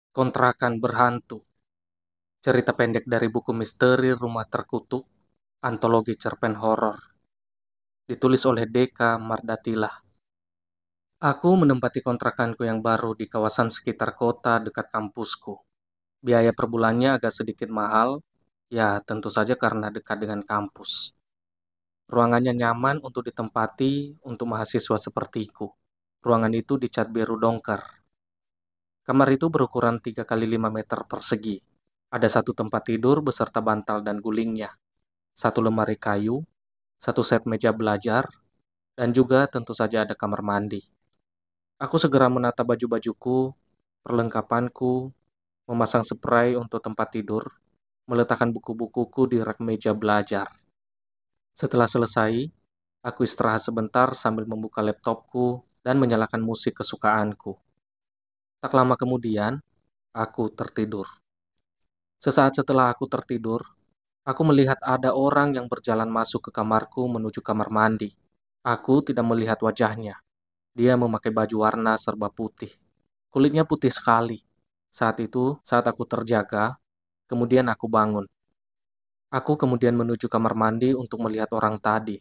Kontrakan Berhantu, cerita pendek dari buku misteri Rumah Terkutuk, antologi cerpen horor, ditulis oleh Deka Mardatilah. Aku menempati kontrakanku yang baru di kawasan sekitar kota dekat kampusku. Biaya per bulannya agak sedikit mahal, ya tentu saja karena dekat dengan kampus. Ruangannya nyaman untuk ditempati untuk mahasiswa sepertiku. Ruangan itu dicat biru dongker. Kamar itu berukuran 3 kali 5 meter persegi. Ada satu tempat tidur beserta bantal dan gulingnya, satu lemari kayu, satu set meja belajar, dan juga tentu saja ada kamar mandi. Aku segera menata baju-bajuku, perlengkapanku, memasang spray untuk tempat tidur, meletakkan buku-bukuku di rak meja belajar. Setelah selesai, aku istirahat sebentar sambil membuka laptopku dan menyalakan musik kesukaanku. Tak lama kemudian, aku tertidur. Sesaat setelah aku tertidur, aku melihat ada orang yang berjalan masuk ke kamarku menuju kamar mandi. Aku tidak melihat wajahnya. Dia memakai baju warna serba putih. Kulitnya putih sekali. Saat itu, saat aku terjaga, kemudian aku bangun. Aku kemudian menuju kamar mandi untuk melihat orang tadi.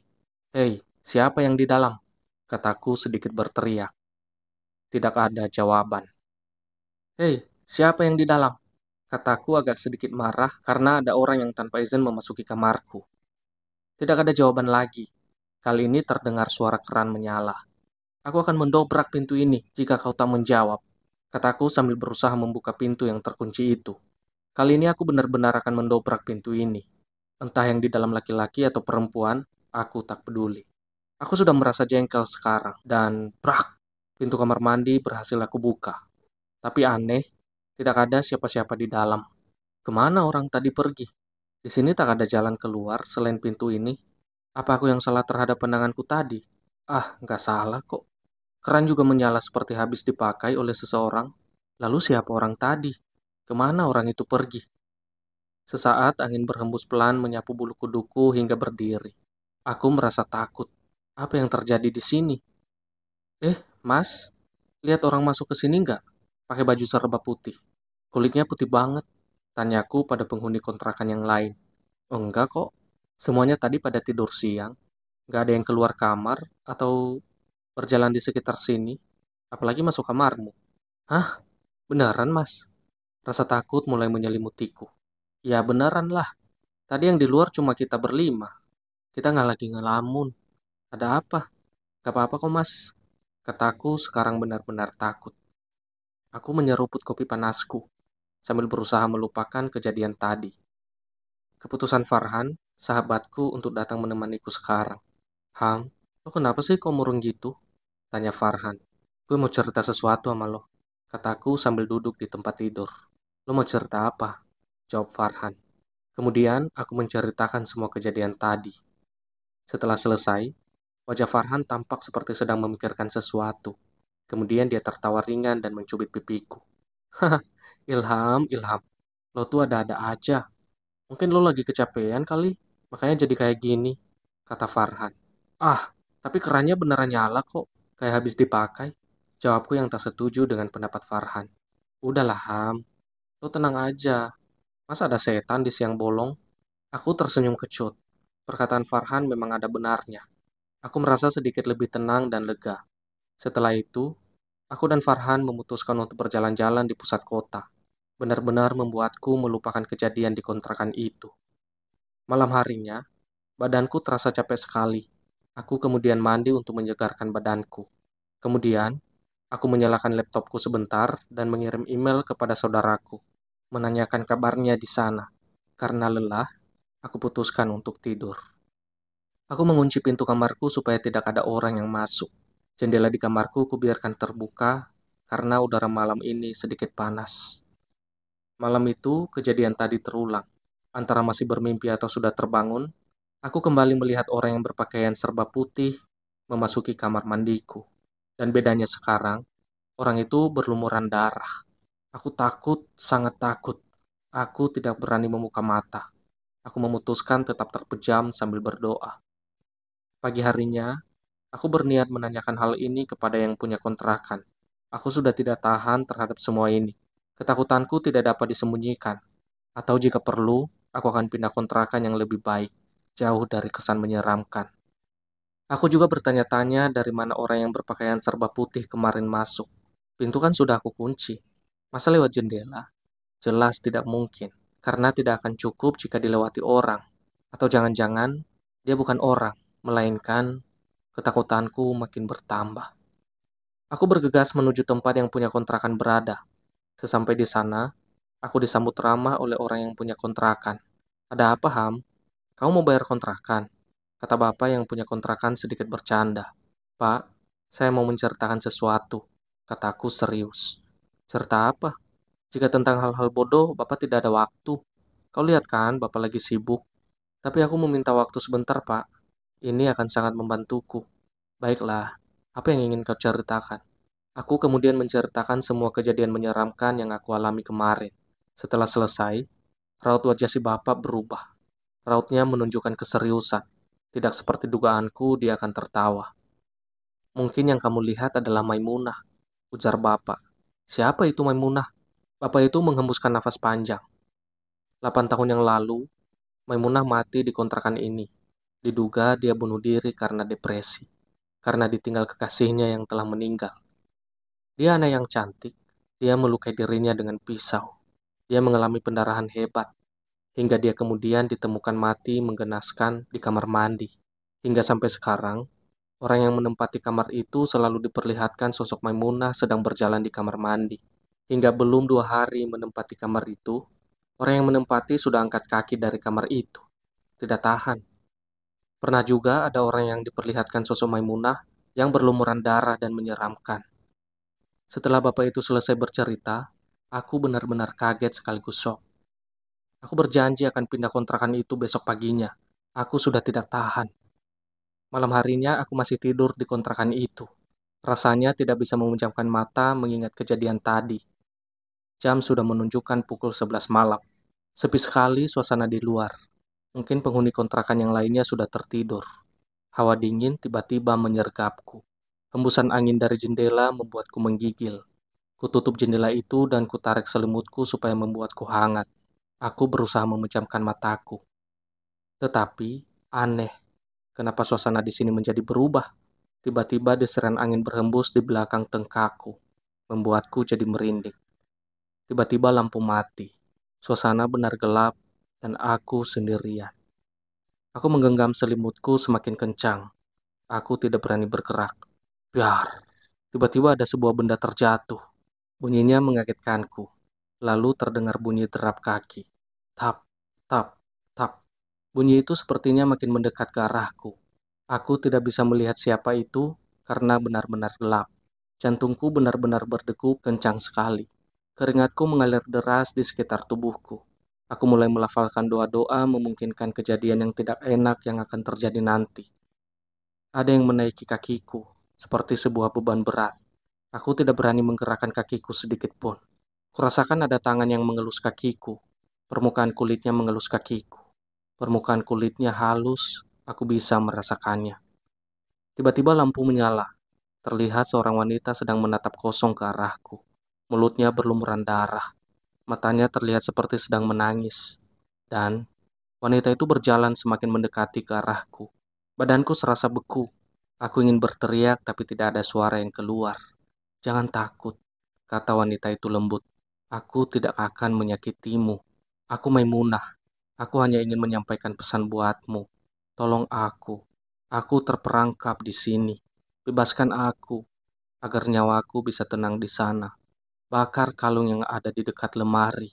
"Hei, siapa yang di dalam?" Kataku sedikit berteriak. Tidak ada jawaban. "Hei, siapa yang di dalam?" Kataku agak sedikit marah karena ada orang yang tanpa izin memasuki kamarku. Tidak ada jawaban lagi. Kali ini terdengar suara keran menyala. "Aku akan mendobrak pintu ini jika kau tak menjawab," kataku sambil berusaha membuka pintu yang terkunci itu. Kali ini aku benar-benar akan mendobrak pintu ini. Entah yang di dalam laki-laki atau perempuan, aku tak peduli. Aku sudah merasa jengkel sekarang, dan prak, pintu kamar mandi berhasil aku buka. Tapi aneh, tidak ada siapa-siapa di dalam. Kemana orang tadi pergi? Di sini tak ada jalan keluar selain pintu ini. Apa aku yang salah terhadap pandanganku tadi? Ah, nggak salah kok. Keran juga menyala seperti habis dipakai oleh seseorang. Lalu siapa orang tadi? Kemana orang itu pergi? Sesaat angin berhembus pelan menyapu bulu kuduku hingga berdiri. Aku merasa takut. Apa yang terjadi di sini? Mas, lihat orang masuk ke sini nggak? Pakai baju serba putih. Kulitnya putih banget. Tanyaku pada penghuni kontrakan yang lain. "Oh, enggak kok. Semuanya tadi pada tidur siang. Nggak ada yang keluar kamar atau berjalan di sekitar sini. Apalagi masuk kamarmu." "Hah? Beneran, Mas?" Rasa takut mulai menyelimutiku. "Ya beneran lah. Tadi yang di luar cuma kita berlima. Kita nggak lagi ngelamun. Ada apa?" "Gak apa-apa kok, Mas." Kataku sekarang benar-benar takut. Aku menyeruput kopi panasku sambil berusaha melupakan kejadian tadi. Keputusan Farhan, sahabatku untuk datang menemaniku sekarang. "Ham, lo kenapa sih kok murung gitu?" Tanya Farhan. "Gue mau cerita sesuatu sama lo," kataku sambil duduk di tempat tidur. "Lo mau cerita apa?" Jawab Farhan. Kemudian aku menceritakan semua kejadian tadi. Setelah selesai, wajah Farhan tampak seperti sedang memikirkan sesuatu. Kemudian dia tertawa ringan dan mencubit pipiku. "Haha, Ilham, Ilham, lo tuh ada-ada aja. Mungkin lo lagi kecapean kali, makanya jadi kayak gini," kata Farhan. "Ah, tapi kerannya beneran nyala kok, kayak habis dipakai," jawabku yang tak setuju dengan pendapat Farhan. "Udahlah Ham, lo tenang aja. Masa ada setan di siang bolong?" Aku tersenyum kecut. Perkataan Farhan memang ada benarnya. Aku merasa sedikit lebih tenang dan lega. Setelah itu, aku dan Farhan memutuskan untuk berjalan-jalan di pusat kota. Benar-benar membuatku melupakan kejadian di kontrakan itu. Malam harinya, badanku terasa capek sekali. Aku kemudian mandi untuk menyegarkan badanku. Kemudian, aku menyalakan laptopku sebentar dan mengirim email kepada saudaraku, menanyakan kabarnya di sana. Karena lelah, aku putuskan untuk tidur. Aku mengunci pintu kamarku supaya tidak ada orang yang masuk. Jendela di kamarku kubiarkan terbuka karena udara malam ini sedikit panas. Malam itu, kejadian tadi terulang. Antara masih bermimpi atau sudah terbangun, aku kembali melihat orang yang berpakaian serba putih memasuki kamar mandiku. Dan bedanya sekarang, orang itu berlumuran darah. Aku takut, sangat takut. Aku tidak berani membuka mata. Aku memutuskan tetap terpejam sambil berdoa. Pagi harinya, aku berniat menanyakan hal ini kepada yang punya kontrakan. Aku sudah tidak tahan terhadap semua ini. Ketakutanku tidak dapat disembunyikan, atau jika perlu, aku akan pindah kontrakan yang lebih baik, jauh dari kesan menyeramkan. Aku juga bertanya-tanya dari mana orang yang berpakaian serba putih kemarin masuk. Pintu kan sudah aku kunci. Masa lewat jendela? Jelas tidak mungkin, karena tidak akan cukup jika dilewati orang. Atau jangan-jangan dia bukan orang, melainkan ketakutanku makin bertambah. Aku bergegas menuju tempat yang punya kontrakan berada. Sesampai di sana, aku disambut ramah oleh orang yang punya kontrakan. Ada apa, Ham? Kamu mau bayar kontrakan? Kata bapak yang punya kontrakan sedikit bercanda. Pak, saya mau menceritakan sesuatu. Kataku serius. Cerita apa? Jika tentang hal-hal bodoh, bapak tidak ada waktu. Kau lihat kan, bapak lagi sibuk. Tapi aku meminta waktu sebentar, Pak. Ini akan sangat membantuku. Baiklah, apa yang ingin kau ceritakan? Aku kemudian menceritakan semua kejadian menyeramkan yang aku alami kemarin. Setelah selesai, raut wajah si bapak berubah. Rautnya menunjukkan keseriusan. Tidak seperti dugaanku, dia akan tertawa. Mungkin yang kamu lihat adalah Maimunah, ujar bapak. Siapa itu Maimunah? Bapak itu menghembuskan nafas panjang. 8 tahun yang lalu, Maimunah mati di kontrakan ini. Diduga dia bunuh diri karena depresi, karena ditinggal kekasihnya yang telah meninggal. Dia anak yang cantik, dia melukai dirinya dengan pisau. Dia mengalami pendarahan hebat, hingga dia kemudian ditemukan mati menggenaskan di kamar mandi. Hingga sampai sekarang, orang yang menempati kamar itu selalu diperlihatkan sosok Maimunah sedang berjalan di kamar mandi. Hingga belum 2 hari menempati kamar itu, orang yang menempati sudah angkat kaki dari kamar itu. Tidak tahan. Pernah juga ada orang yang diperlihatkan sosok Maimunah yang berlumuran darah dan menyeramkan. Setelah bapak itu selesai bercerita, aku benar-benar kaget sekaligus shock. Aku berjanji akan pindah kontrakan itu besok paginya. Aku sudah tidak tahan. Malam harinya aku masih tidur di kontrakan itu. Rasanya tidak bisa memejamkan mata mengingat kejadian tadi. Jam sudah menunjukkan pukul 11 malam. Sepi sekali suasana di luar. Mungkin penghuni kontrakan yang lainnya sudah tertidur. Hawa dingin tiba-tiba menyergapku. Hembusan angin dari jendela membuatku menggigil. Kututup jendela itu dan kutarik selimutku supaya membuatku hangat. Aku berusaha memejamkan mataku. Tetapi, aneh, kenapa suasana di sini menjadi berubah? Tiba-tiba desaran angin berhembus di belakang tengkakku, membuatku jadi merinding. Tiba-tiba lampu mati. Suasana benar gelap, dan aku sendirian. Aku menggenggam selimutku semakin kencang. Aku tidak berani bergerak. Biar. Tiba-tiba ada sebuah benda terjatuh. Bunyinya mengagetkanku. Lalu terdengar bunyi derap kaki. Tap, tap, tap. Bunyi itu sepertinya makin mendekat ke arahku. Aku tidak bisa melihat siapa itu karena benar-benar gelap. Jantungku benar-benar berdegup kencang sekali. Keringatku mengalir deras di sekitar tubuhku. Aku mulai melafalkan doa-doa memungkinkan kejadian yang tidak enak yang akan terjadi nanti. Ada yang menaiki kakiku, seperti sebuah beban berat. Aku tidak berani menggerakkan kakiku sedikit pun. Kurasakan ada tangan yang mengelus kakiku. Permukaan kulitnya mengelus kakiku. Permukaan kulitnya halus, aku bisa merasakannya. Tiba-tiba lampu menyala. Terlihat seorang wanita sedang menatap kosong ke arahku. Mulutnya berlumuran darah. Matanya terlihat seperti sedang menangis. Dan wanita itu berjalan semakin mendekati ke arahku. Badanku serasa beku. Aku ingin berteriak tapi tidak ada suara yang keluar. Jangan takut, kata wanita itu lembut. Aku tidak akan menyakitimu. Aku Maimunah. Aku hanya ingin menyampaikan pesan buatmu. Tolong aku. Aku terperangkap di sini. Bebaskan aku, agar nyawaku bisa tenang di sana. Bakar kalung yang ada di dekat lemari.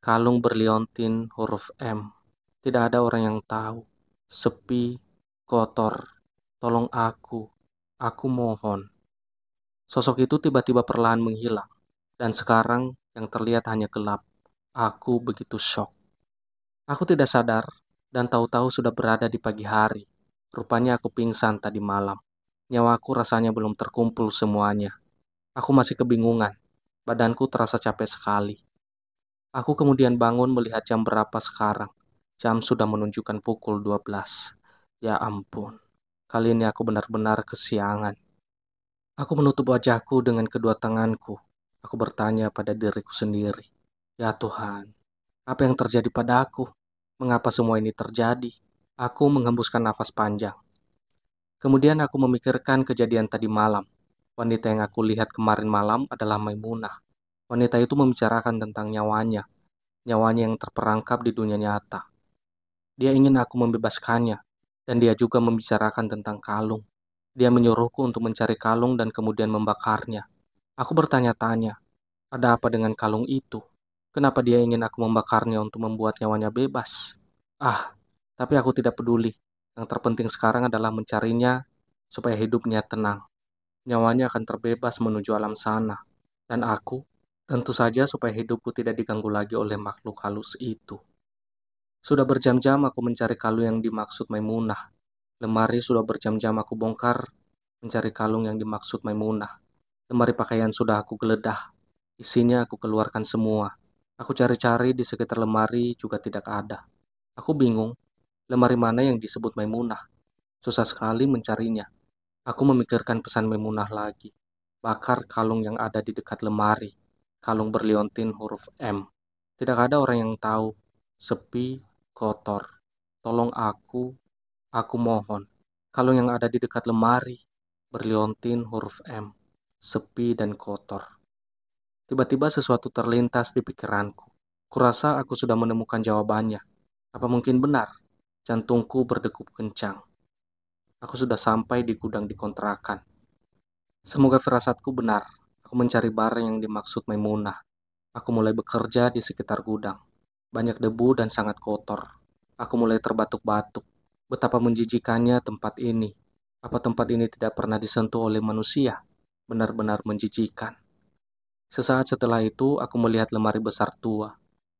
Kalung berliontin huruf M. Tidak ada orang yang tahu. Sepi, kotor. Tolong aku. Aku mohon. Sosok itu tiba-tiba perlahan menghilang. Dan sekarang yang terlihat hanya gelap. Aku begitu shock. Aku tidak sadar dan tahu-tahu sudah berada di pagi hari. Rupanya aku pingsan tadi malam. Nyawaku rasanya belum terkumpul semuanya. Aku masih kebingungan. Badanku terasa capek sekali. Aku kemudian bangun melihat jam berapa sekarang. Jam sudah menunjukkan pukul 12. Ya ampun. Kali ini aku benar-benar kesiangan. Aku menutup wajahku dengan kedua tanganku. Aku bertanya pada diriku sendiri, "Ya Tuhan, apa yang terjadi pada aku? Mengapa semua ini terjadi?" Aku menghembuskan nafas panjang. Kemudian aku memikirkan kejadian tadi malam. Wanita yang aku lihat kemarin malam adalah Maimunah. Wanita itu membicarakan tentang nyawanya, nyawanya yang terperangkap di dunia nyata. Dia ingin aku membebaskannya, dan dia juga membicarakan tentang kalung. Dia menyuruhku untuk mencari kalung dan kemudian membakarnya. Aku bertanya-tanya, ada apa dengan kalung itu? Kenapa dia ingin aku membakarnya untuk membuat nyawanya bebas? Ah, tapi aku tidak peduli. Yang terpenting sekarang adalah mencarinya supaya hidupnya tenang. Nyawanya akan terbebas menuju alam sana. Dan aku, tentu saja supaya hidupku tidak diganggu lagi oleh makhluk halus itu. Sudah berjam-jam aku mencari kalung yang dimaksud Maimunah. Lemari sudah berjam-jam aku bongkar mencari kalung yang dimaksud Maimunah. Lemari pakaian sudah aku geledah. Isinya aku keluarkan semua. Aku cari-cari di sekitar lemari juga tidak ada. Aku bingung, lemari mana yang disebut Maimunah. Susah sekali mencarinya. Aku memikirkan pesan Maimunah lagi. Bakar kalung yang ada di dekat lemari. Kalung berliontin huruf M. Tidak ada orang yang tahu. Sepi, kotor. Tolong aku mohon. Kalung yang ada di dekat lemari. Berliontin huruf M. Sepi dan kotor. Tiba-tiba sesuatu terlintas di pikiranku. Kurasa aku sudah menemukan jawabannya. Apa mungkin benar? Jantungku berdegup kencang. Aku sudah sampai di gudang di kontrakan. Semoga firasatku benar. Aku mencari barang yang dimaksud Maimunah. Aku mulai bekerja di sekitar gudang. Banyak debu dan sangat kotor. Aku mulai terbatuk-batuk. Betapa menjijikannya tempat ini. Apa tempat ini tidak pernah disentuh oleh manusia? Benar-benar menjijikan. Sesaat setelah itu, aku melihat lemari besar tua.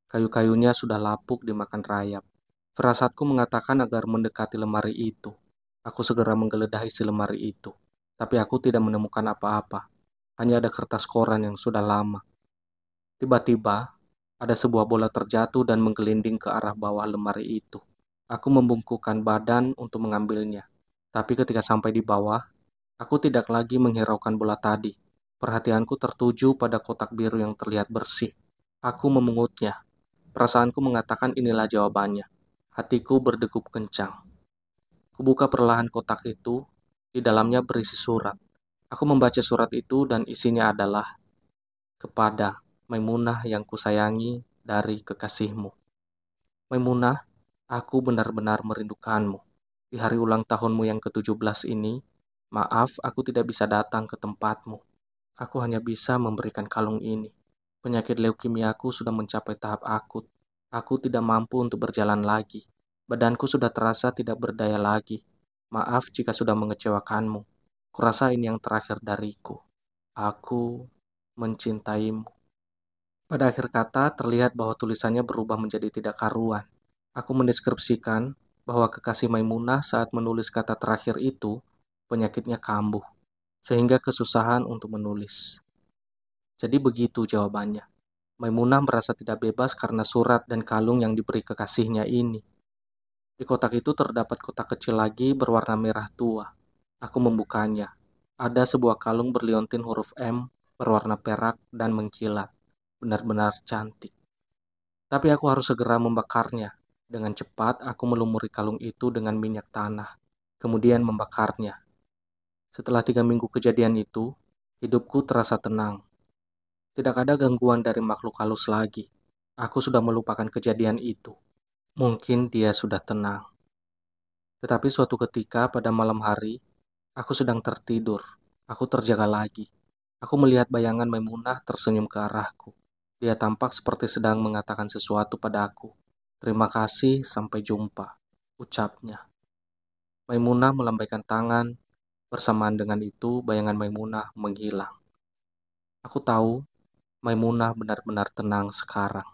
Kayu-kayunya sudah lapuk dimakan rayap. Firasatku mengatakan agar mendekati lemari itu. Aku segera menggeledah isi lemari itu. Tapi aku tidak menemukan apa-apa. Hanya ada kertas koran yang sudah lama. Tiba-tiba, ada sebuah bola terjatuh dan menggelinding ke arah bawah lemari itu. Aku membungkukkan badan untuk mengambilnya. Tapi ketika sampai di bawah, aku tidak lagi menghiraukan bola tadi. Perhatianku tertuju pada kotak biru yang terlihat bersih. Aku memungutnya. Perasaanku mengatakan inilah jawabannya. Hatiku berdegup kencang. Kubuka perlahan kotak itu. Di dalamnya berisi surat. Aku membaca surat itu dan isinya adalah kepada Maimunah yang kusayangi dari kekasihmu. Maimunah, aku benar-benar merindukanmu. Di hari ulang tahunmu yang ke-17 ini, maaf aku tidak bisa datang ke tempatmu. Aku hanya bisa memberikan kalung ini. Penyakit leukemiaku sudah mencapai tahap akut. Aku tidak mampu untuk berjalan lagi. Badanku sudah terasa tidak berdaya lagi. Maaf jika sudah mengecewakanmu. Kurasa ini yang terakhir dariku. Aku mencintaimu. Pada akhir kata, terlihat bahwa tulisannya berubah menjadi tidak karuan. Aku mendeskripsikan bahwa kekasih Maimunah saat menulis kata terakhir itu, penyakitnya kambuh, sehingga kesusahan untuk menulis. Jadi begitu jawabannya. Maimunah merasa tidak bebas karena surat dan kalung yang diberi kekasihnya ini. Di kotak itu terdapat kotak kecil lagi berwarna merah tua. Aku membukanya. Ada sebuah kalung berliontin huruf M, berwarna perak dan mengkilat. Benar-benar cantik. Tapi aku harus segera membakarnya. Dengan cepat, aku melumuri kalung itu dengan minyak tanah, kemudian membakarnya. Setelah 3 minggu kejadian itu, hidupku terasa tenang. Tidak ada gangguan dari makhluk halus lagi. Aku sudah melupakan kejadian itu. Mungkin dia sudah tenang. Tetapi suatu ketika pada malam hari, aku sedang tertidur. Aku terjaga lagi. Aku melihat bayangan Maimunah tersenyum ke arahku. Dia tampak seperti sedang mengatakan sesuatu padaku. Terima kasih, sampai jumpa, ucapnya. Maimunah melambaikan tangan. Bersamaan dengan itu, bayangan Maimunah menghilang. Aku tahu Maimunah benar-benar tenang sekarang.